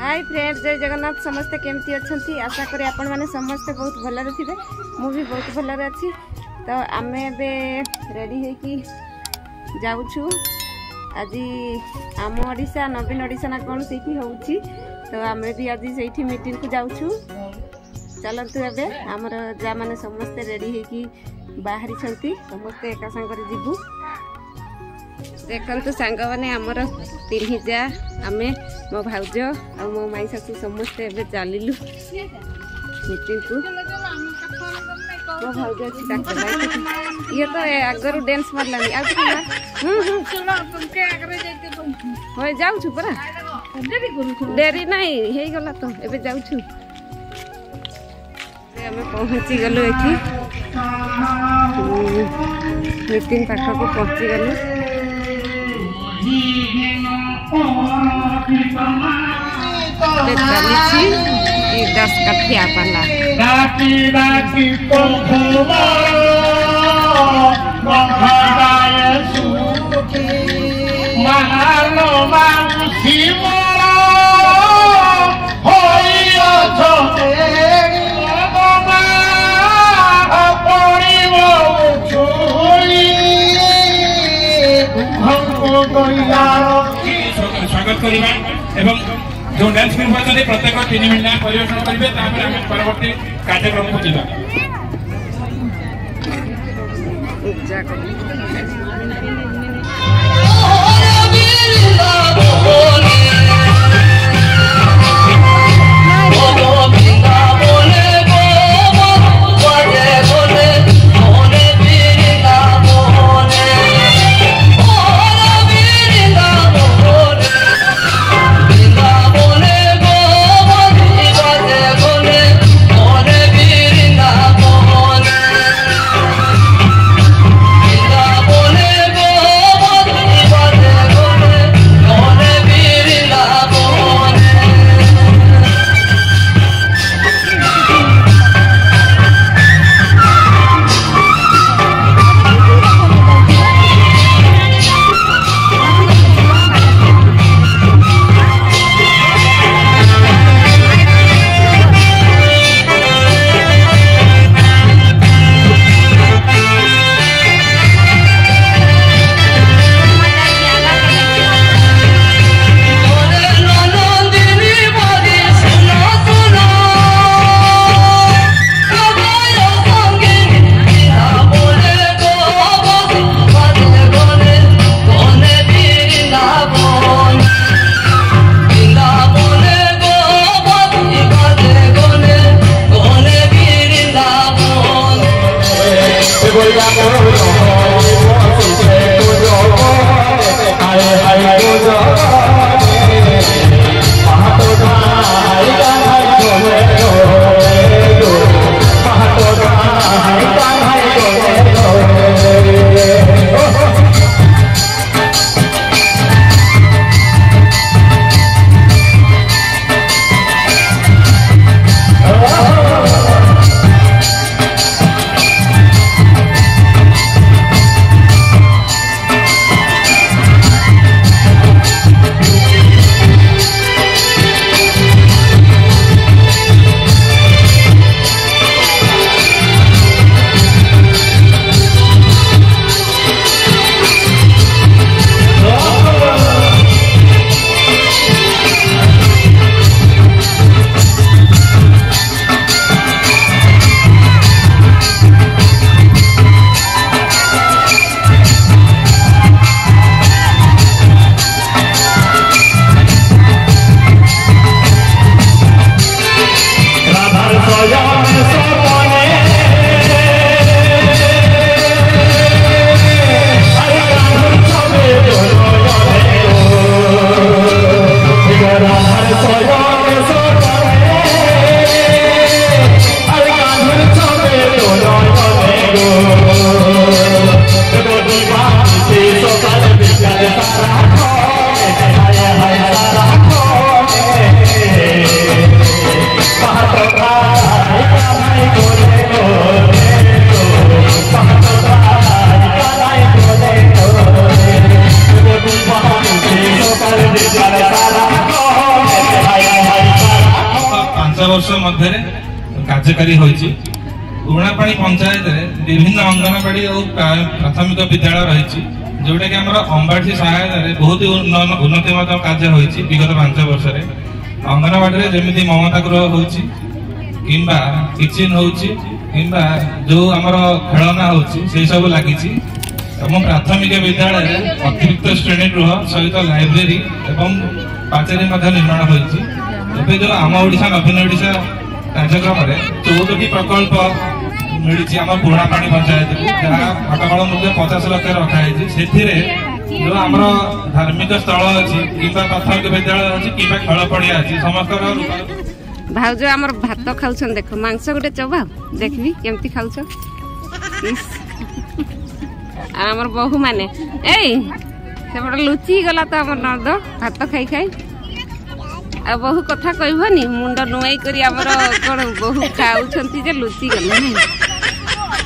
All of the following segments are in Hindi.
हाय फ्रेंड्स, जय जगन्नाथ। समस्ते केमती अच्छी आशा करी आपण मैंने समस्ते बहुत भलरे थे। मु भी बहुत भलरे अच्छी। तो आम रेडी होकी जाऊँ आज आम ओडिशा नवीन ओडिशा ना कौन से होची। तो आम भी आज से मीटिंग को जाऊँ। चलतु एवं आमर जा मैंने समस्ते रेडी होकी बाहरी समस्ते एका सांगे जीवु। देखु सांग मैंने आमर तीन जा आम मो भाउज आ मो माई शाशु समस्ते एवं चलू मीटिंग को। मो भाउज अच्छी ये तो आगर डांस मारलानी हो जाऊँ परा डेरी नहीं हो गला तो एवं जाऊँ आम पहुँची गलु ये मीटिंग पाख को पहुँची गलु। चली 10 कठिया पाला स्वागत करवा एवं जो डांस निर्वाचन प्रत्येक 3 मिनट परिवेशन करेंगे परवर्ती कार्यक्रम को जीवा। वर्ष मध्य कार्यकारी होइछि। उणापाणी पंचायत विभिन्न अंगनवाड़ी और प्राथमिक विद्यालय रही जोटा कि आम अंबाठी सहायता बहुत उन्नति कार्य होइछि विगत 5 वर्ष अंगनवाड़ी जमी ममता गृह होइछि किंबा किचेन होइछि किंबा जो आमर खेलना होइछि से सब लागिछि। प्राथमिक विद्यालय अतिरिक्त श्रेणी गृह सहित लाइब्रेरी एवं पाचेरी निर्माण होइछि। जो आम ओडिशा नवीन ओडिशा कार्यक्रम 14टी प्रकल्प मिली आम पुरापाणी पंचायत जहाँ हटकल मूल्य 50 लाख रखाई से जो आम धार्मिक स्थल अच्छी कि प्राथमिक विद्यालय अच्छी कि खेल पड़िया अच्छी समस्त भाउज आमर भात खाऊ देख मांस गोटे चबा देखबी केमती खाऊ आमर बहु माने ए लुचि गला तो आमर नर्द भात खाई खाई आ बहु कथा कहबनी मुंड नुआई करी आमर कोन बहु खाउछंती जे लुचि गला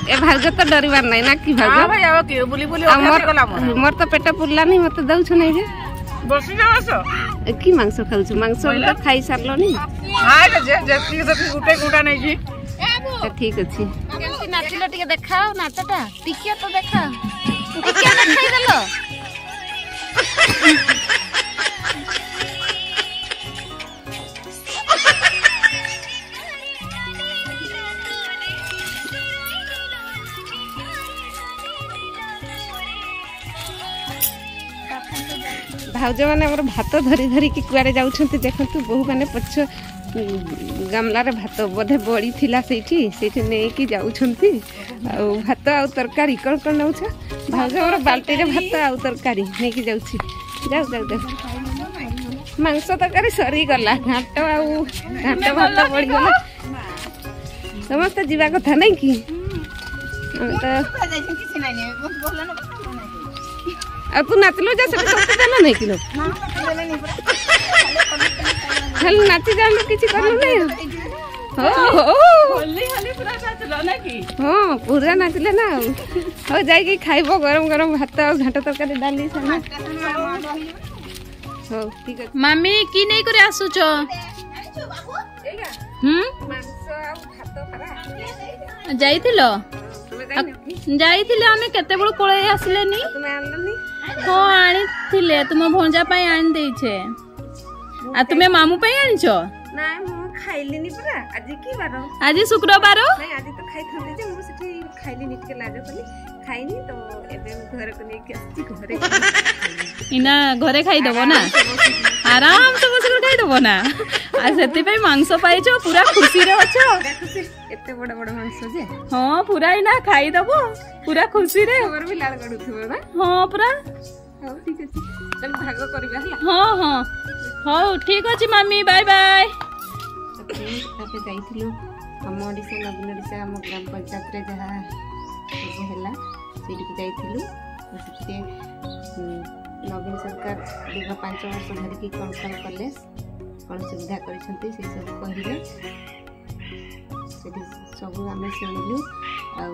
ए भाउज तो डरबार नहीं ना कि भाउज हां भाई आव के बुली बुली अभ्यास गला मोर तो पेट पुरला नहीं मत दउछ नहीं जे बसी जा बस की मांस खाउछ मांस तो खाई सारलो नहीं हां जे जति जति गुटे गुटा नहीं जी तो ठीक अछि केमती नाचिलो टिके देखाओ नाचटा टिके तो देखा टिके देखाई देलो भाउज मैंने भात धरी धरी कि कुआड़े जाउछंती देखंतु बहु माने पछ गामला रे भात बोधे बड़ी थिला सेठी नहीं कि जाउछंती आ भात आ तरकारी कोन कोन नउछ भाउज हमर बाल्टी रे भात आ तरकारी नहीं कि जाउछि जाउ जाउ जाउ मांस तरकारी सरी गला घाट भात बड़ी गला समस्त जीवा कथा नहीं कि अब तू नाचलो जा सब सब देला नहीं किलो खाली नाची जानो किछि करलो नहीं हो होली होली पूरा नाचलो ना कि हां पूरा नाचले ना हो जाई कि खाइबो गरम गरम भात और घाटा तरकारी डाली साना हो ठीक है मम्मी की नहीं करे आसुच मांस आ भात खरा जाइतिलो जाइतिले हमें केते बड़ कोळे आसलेनी तुमे आनलनी हो आनिथिले तुम भंजा पई आन देइछे आ तुमे मामू पई आनिछो नाय मु खाइलिनी पूरा आज की बार आज शुक्रवार नहीं आज तो खाई थंदे जे मु सेठी खाइलिनी टिके लाज कली खाइनी तो एबे घर को नै के आछि घरे इना घरे खाई दबो ना आराम से बस खाई दबो ना आ सेति पे मांस पाइछो पूरा खुशी रे अछो एते बड़ बड़ मांस जे हां पूरा इना खाई दबो पूरा खुशी रे हमर भी लाल गडुथबो ना हां पूरा हां ठीक अछि तम भाग करबा हला हां हां हां ठीक अछि मम्मी बाय बाय तबे जाइथिलु हम ओडिसा नवीन ओडिसा हम ग्राम पंचायत रे जहा सब हला सेठी जाइथिलु सेठी नवीन सरकार दीर्घ 5 वर्ष धरि की कोन कले कोन सुविधा करिसंती से सब कहिले सेठी सब आमे सुनिलु आ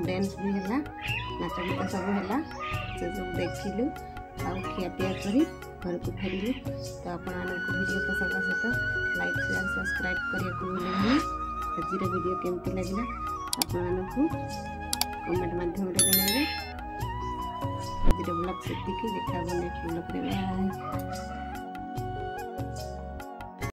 डांस भी हला नाच गीत सब हला से सब देखिलु आ खिया पिया करी घर को फेरिलु तो आपण को वीडियो पसंद आसे तो लाइक शेयर सब्सक्राइब करिया को भूलनी आज वीडियो केमती लागला आपण को कमेंट माध्यम रे जणाइबे आज ब्लॉग से देखि देखा नेक्स्ट ब्लॉग रे बाय।